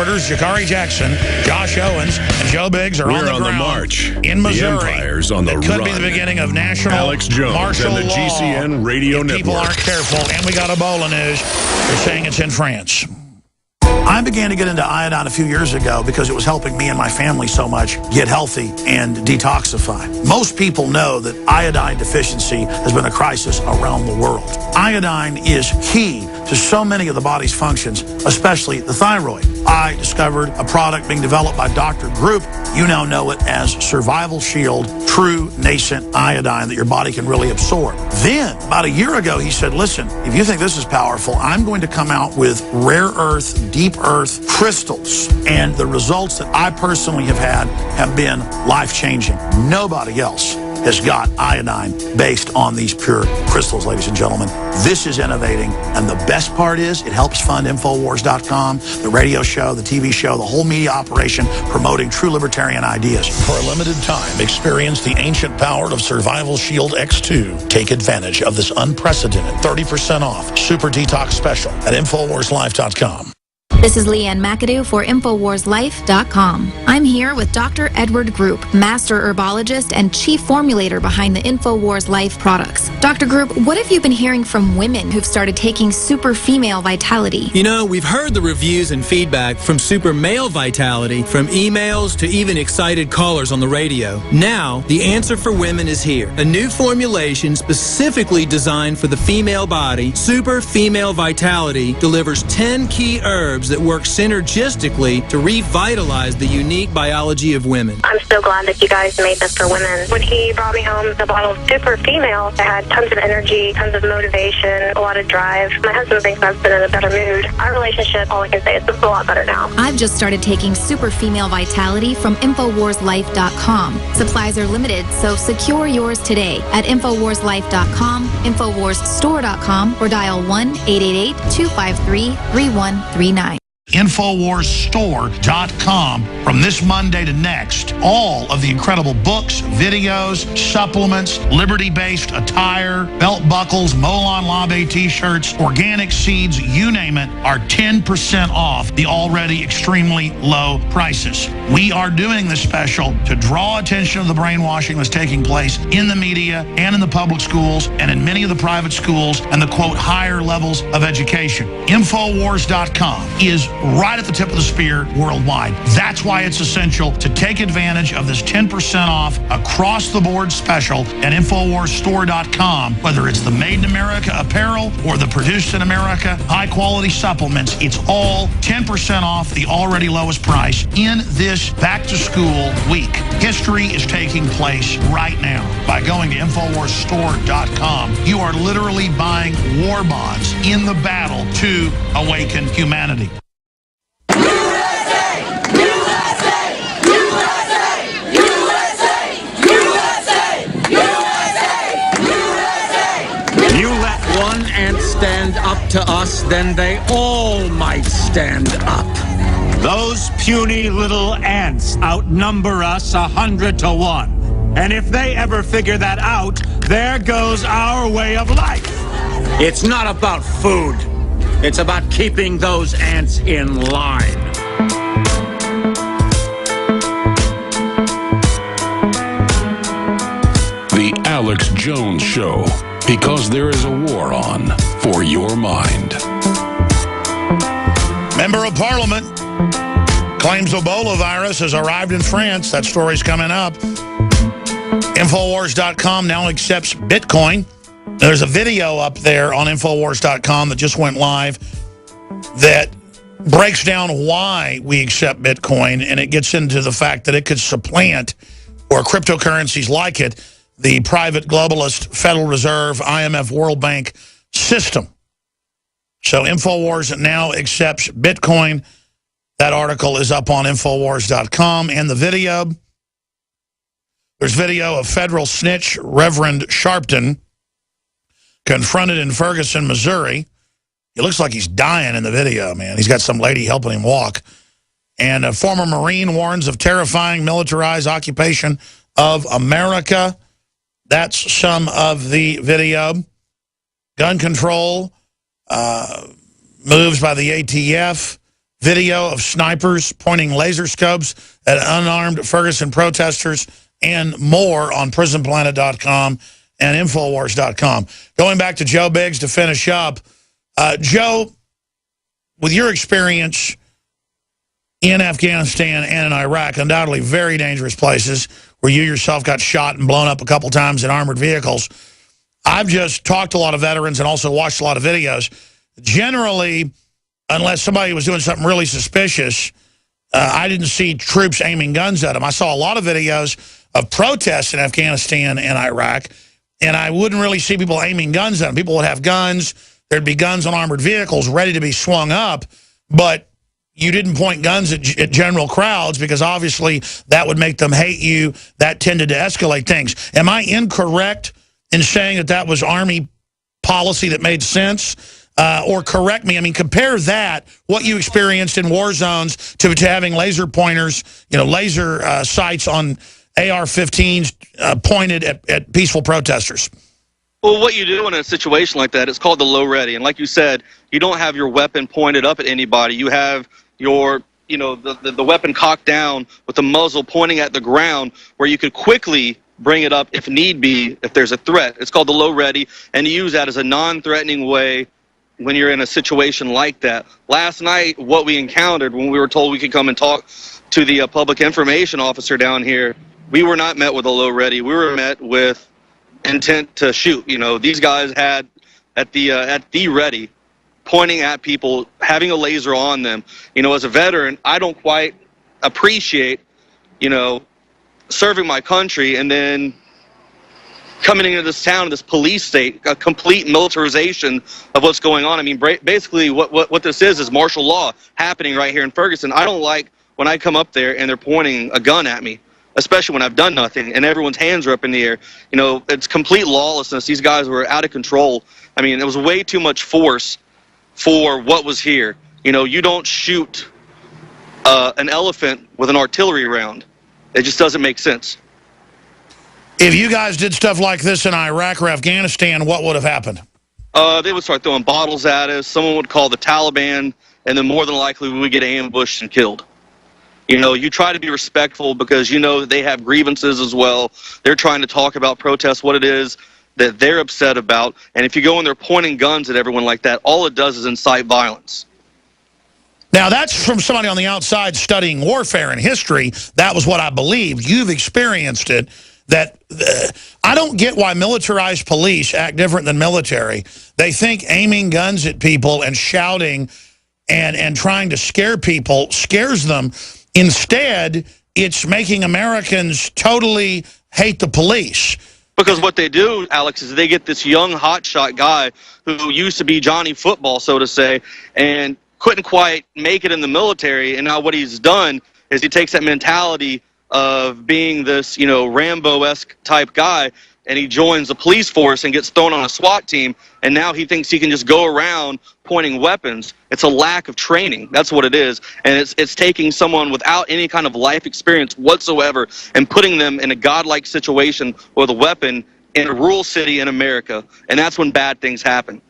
reporters Jakari Jackson, Josh Owens, and Joe Biggs are on the ground march in Missouri. The Empire's on the That could run. be the beginning of national Alex Jones martial and the law GCN Radio if people Network. aren't careful. And we got Ebola news. They're saying it's in France. I began to get into iodine a few years ago because it was helping me and my family so much get healthy and detoxify. Most people know that iodine deficiency has been a crisis around the world. Iodine is key to so many of the body's functions, especially the thyroid. I discovered a product being developed by Dr. Group. You now know it as Survival Shield True Nascent Iodine that your body can really absorb. Then, about a year ago, he said, listen, if you think this is powerful, I'm going to come out with rare earth, deep earth crystals. And the results that I personally have had have been life-changing. Nobody else has got iodine based on these pure crystals, ladies and gentlemen. This is innovating, and the best part is it helps fund Infowars.com, the radio show, the TV show, the whole media operation promoting true libertarian ideas. For a limited time, experience the ancient power of Survival Shield X2. Take advantage of this unprecedented 30% off super detox special at InfoWarsLife.com. This is Leanne McAdoo for InfoWarsLife.com. I'm here with Dr. Edward Group, master herbologist and chief formulator behind the InfoWars Life products. Dr. Group, what have you been hearing from women who've started taking Super Female Vitality? You know, we've heard the reviews and feedback from Super Male Vitality, from emails to even excited callers on the radio. Now, the answer for women is here. A new formulation specifically designed for the female body, Super Female Vitality, delivers 10 key herbs that work synergistically to revitalize the unique biology of women. I'm so glad that you guys made this for women. When he brought me home the bottle of Super Female, it had tons of energy, tons of motivation, a lot of drive. My husband thinks I've been in a better mood. Our relationship, all I can say is it's a lot better now. I've just started taking Super Female Vitality from InfoWarsLife.com. Supplies are limited, so secure yours today at InfoWarsLife.com, InfoWarsStore.com, or dial 1-888-253-3139. InfoWarsStore.com. From this Monday to next, all of the incredible books, videos, supplements, liberty-based attire, belt buckles, Molon Labe t-shirts, organic seeds, you name it, are 10% off the already extremely low prices. We are doing this special to draw attention to the brainwashing that's taking place in the media and in the public schools and in many of the private schools and the, quote, higher levels of education. InfoWars.com is right at the tip of the spear worldwide. That's why it's essential to take advantage of this 10% off across the board special at InfoWarsStore.com. Whether it's the Made in America apparel or the Produced in America high quality supplements, it's all 10% off the already lowest price in this back to school week. History is taking place right now. By going to InfoWarsStore.com, you are literally buying war bonds in the battle to awaken humanity. Stand up to us, then they all might stand up. Those puny little ants outnumber us 100 to 1. And if they ever figure that out, there goes our way of life. It's not about food. It's about keeping those ants in line. The Alex Jones Show. Because there is a war on for your mind. Member of Parliament claims Ebola virus has arrived in France. That story's coming up. Infowars.com now accepts Bitcoin. There's a video up there on Infowars.com that just went live that breaks down why we accept Bitcoin, and it gets into the fact that it could supplant, or cryptocurrencies like it, the private globalist Federal Reserve, IMF, World Bank system. So InfoWars now accepts Bitcoin. That article is up on Infowars.com. And the video, there's video of federal snitch Reverend Sharpton confronted in Ferguson, Missouri. He looks like he's dying in the video, man. He's got some lady helping him walk. And a former Marine warns of terrifying militarized occupation of America. That's some of the video. Gun control, moves by the ATF, video of snipers pointing laser scopes at unarmed Ferguson protesters and more on prisonplanet.com and Infowars.com. Going back to Joe Biggs to finish up, Joe, with your experience in Afghanistan and in Iraq, undoubtedly very dangerous places where you yourself got shot and blown up a couple times in armored vehicles. I've just talked to a lot of veterans and also watched a lot of videos. Generally, unless somebody was doing something really suspicious, I didn't see troops aiming guns at them. I saw a lot of videos of protests in Afghanistan and Iraq, and I wouldn't really see people aiming guns at them. People would have guns. There'd be guns on armored vehicles ready to be swung up, but you didn't point guns at general crowds because obviously that would make them hate you. That tended to escalate things. Am I incorrect in saying that that was Army policy that made sense? Or correct me, I mean, compare that, what you experienced in war zones to having laser pointers, you know, laser sights on AR-15s pointed at peaceful protesters. Well, what you do in a situation like that, it's called the low ready. And like you said, you don't have your weapon pointed up at anybody. You have your, you know, the weapon cocked down with the muzzle pointing at the ground where you could quickly bring it up if need be, if there's a threat. It's called the low ready, and you use that as a non-threatening way when you're in a situation like that. Last night, what we encountered when we were told we could come and talk to the public information officer down here, we were not met with a low ready. We were met with intent to shoot. You know, these guys had at the ready, pointing at people, having a laser on them. You know, as a veteran, I don't quite appreciate, you know, serving my country and then coming into this town, this police state, a complete militarization of what's going on. I mean, basically what this is martial law happening right here in Ferguson. I don't like when I come up there and they're pointing a gun at me, especially when I've done nothing and everyone's hands are up in the air. You know, it's complete lawlessness. These guys were out of control. I mean, it was way too much force for what was here. You know, you don't shoot an elephant with an artillery round. It just doesn't make sense. If you guys did stuff like this in Iraq or Afghanistan, what would have happened? They would start throwing bottles at us. Someone would call the Taliban, and then more than likely we would get ambushed and killed. You know, you try to be respectful because you know that they have grievances as well. They're trying to talk about protests, what it is that they're upset about. And if you go in there pointing guns at everyone like that, all it does is incite violence. Now, that's from somebody on the outside studying warfare and history. That was what I believed. You've experienced it. That I don't get why militarized police act different than military. They think aiming guns at people and shouting and trying to scare people scares them. Instead, it's making Americans totally hate the police. Because what they do, Alex, is they get this young hotshot guy who used to be Johnny Football, so to say, and couldn't quite make it in the military. And now what he's done is he takes that mentality of being this, you know, Rambo-esque type guy, and he joins the police force and gets thrown on a SWAT team, and now he thinks he can just go around pointing weapons. It's a lack of training. That's what it is. And it's taking someone without any kind of life experience whatsoever and putting them in a godlike situation with a weapon in a rural city in America. And that's when bad things happen.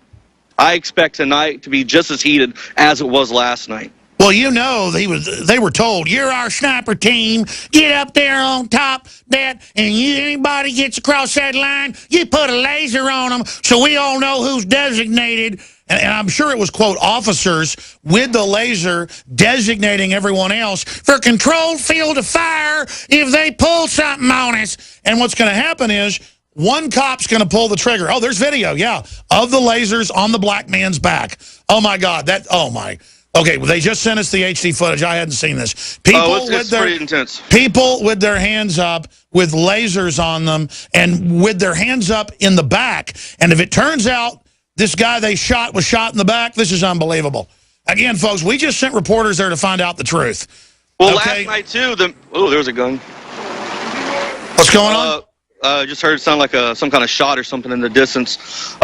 I expect tonight to be just as heated as it was last night. Well, you know, they were told, you're our sniper team, get up there on top that, and anybody gets across that line, you put a laser on them so we all know who's designated. And I'm sure it was, quote, officers with the laser designating everyone else for controlled field of fire if they pull something on us. And what's going to happen is one cop's going to pull the trigger. Oh, there's video, yeah, of the lasers on the black man's back. Oh, my God. Oh, my. Okay, well, they just sent us the HD footage. I hadn't seen this. It's pretty intense. People with their hands up with lasers on them and with their hands up in the back. And if it turns out this guy they shot was shot in the back, this is unbelievable. Again, folks, we just sent reporters there to find out the truth. Well, okay. Last night, too, there was a gun. What's going on? Just heard it sound like some kind of shot or something in the distance.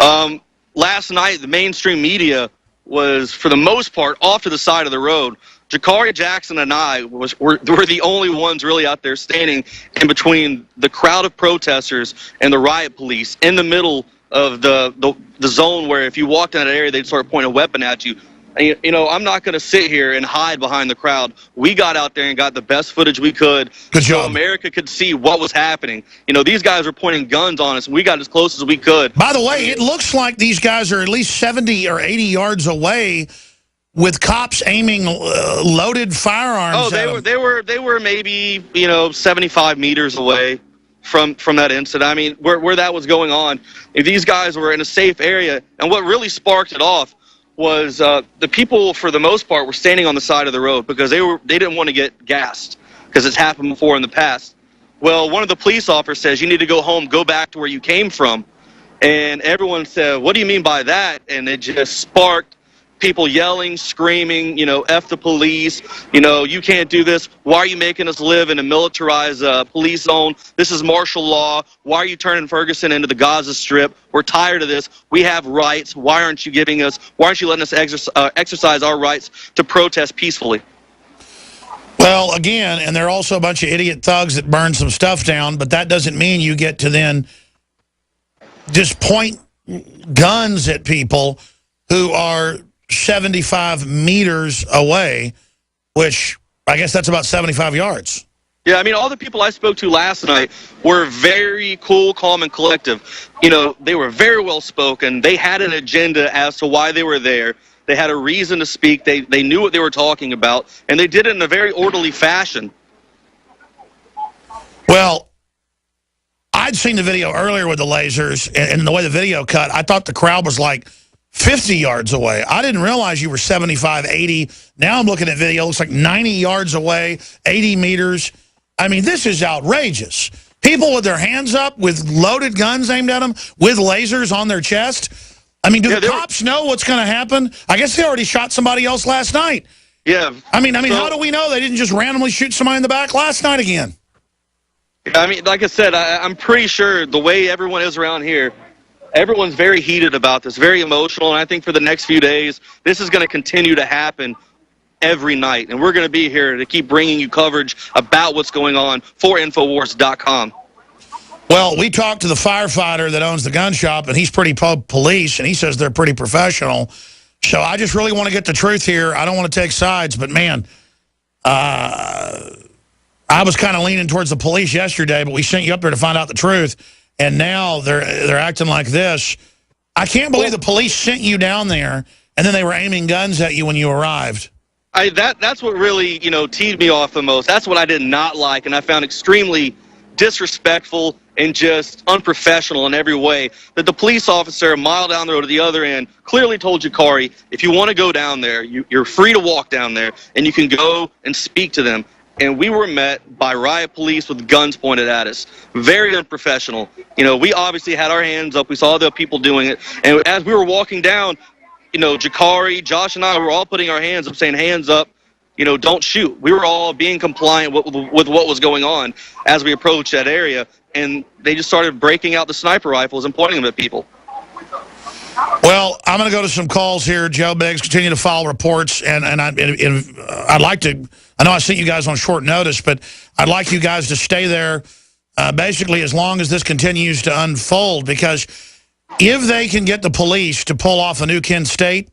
Last night, the mainstream media was, for the most part, off to the side of the road. Jakari Jackson and I were the only ones really out there standing in between the crowd of protesters and the riot police, in the middle of the zone where if you walked in that area, they'd start pointing a weapon at you. And, you know, I'm not going to sit here and hide behind the crowd. We got out there and got the best footage we could so America could see what was happening. You know, these guys were pointing guns on us, and we got as close as we could. By the way, it looks like these guys are at least 70 or 80 yards away with cops aiming loaded firearms. Oh, they were maybe, you know, 75 meters away from that incident. I mean, where that was going on. If these guys were in a safe area, and what really sparked it off was the people, for the most part, were standing on the side of the road because they didn't want to get gassed because it's happened before in the past. Well, one of the police officers says, you need to go home, go back to where you came from. And everyone said, what do you mean by that? And it just sparked people yelling, screaming, you know, F the police, you know, you can't do this. Why are you making us live in a militarized police zone? This is martial law. Why are you turning Ferguson into the Gaza Strip? We're tired of this. We have rights. Why aren't you letting us exercise our rights to protest peacefully? Well, again, and there are also a bunch of idiot thugs that burn some stuff down, but that doesn't mean you get to then just point guns at people who are 75 meters away, which I guess that's about 75 yards. Yeah, I mean, all the people I spoke to last night were very cool, calm, and collective. You know, they were very well spoken. They had an agenda as to why they were there. They had a reason to speak. They knew what they were talking about, and they did it in a very orderly fashion. Well, I'd seen the video earlier with the lasers, and the way the video cut, I thought the crowd was like 50 yards away. I didn't realize you were 75, 80. Now I'm looking at video. It looks like 90 yards away, 80 meters. I mean, this is outrageous. People with their hands up with loaded guns aimed at them with lasers on their chest. I mean, do the cops know what's going to happen? I guess they already shot somebody else last night. Yeah. I mean, how do we know they didn't just randomly shoot somebody in the back last night again? I mean, like I said, I'm pretty sure the way everyone is around here, everyone's very heated about this, very emotional, and I think for the next few days, this is going to continue to happen every night, and we're going to be here to keep bringing you coverage about what's going on for Infowars.com. Well, we talked to the firefighter that owns the gun shop, and he's pretty police, and he says they're pretty professional. So I just really want to get the truth here. I don't want to take sides, but, man, I was kind of leaning towards the police yesterday, but we sent you up there to find out the truth. And now they're acting like this. I can't believe the police sent you down there, and then they were aiming guns at you when you arrived. That's what really, you know, teed me off the most. That's what I did not like, and I found extremely disrespectful and just unprofessional in every way. That the police officer a mile down the road at the other end clearly told Jakari, if you want to go down there, you're free to walk down there, and you can go and speak to them. And we were met by riot police with guns pointed at us. Very unprofessional. You know, we obviously had our hands up. We saw the people doing it. And as we were walking down, you know, Jakari, Josh, and I were all putting our hands up, saying, hands up, you know, don't shoot. We were all being compliant with what was going on as we approached that area. And they just started breaking out the sniper rifles and pointing them at people. Well, I'm going to go to some calls here. Joe Biggs, continue to file reports. And I'd like to, I know I sent you guys on short notice, but I'd like you guys to stay there basically as long as this continues to unfold. Because if they can get the police to pull off a new Kent State,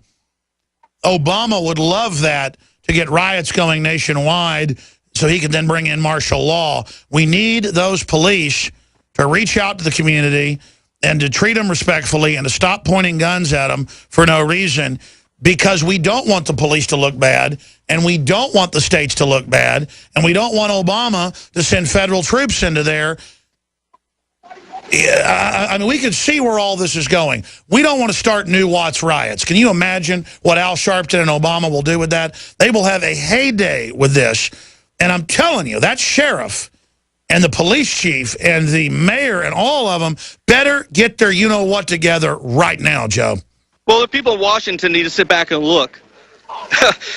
Obama would love that to get riots going nationwide so he could then bring in martial law. We need those police to reach out to the community and to treat them respectfully and to stop pointing guns at them for no reason, because we don't want the police to look bad, and we don't want the states to look bad, and we don't want Obama to send federal troops into there. I mean, we can see where all this is going. We don't want to start new Watts riots. Can you imagine what Al Sharpton and Obama will do with that? They will have a heyday with this. And I'm telling you, that sheriff and the police chief and the mayor and all of them better get their you-know-what together right now, Joe. Well, the people in Washington need to sit back and look.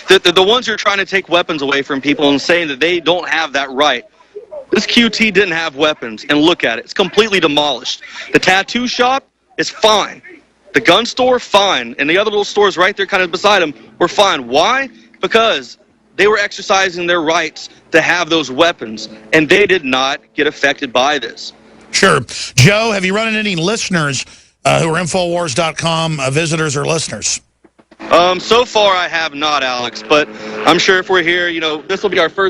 the ones who are trying to take weapons away from people and saying that they don't have that right. This QT didn't have weapons, and look at it. It's completely demolished. The tattoo shop is fine. The gun store, fine. And the other little stores right there kind of beside them were fine. Why? Because they were exercising their rights to have those weapons, and they did not get affected by this. Sure. Joe, have you run into any listeners who are Infowars.com visitors or listeners? So far I have not, Alex, but I'm sure if we're here, this will be our first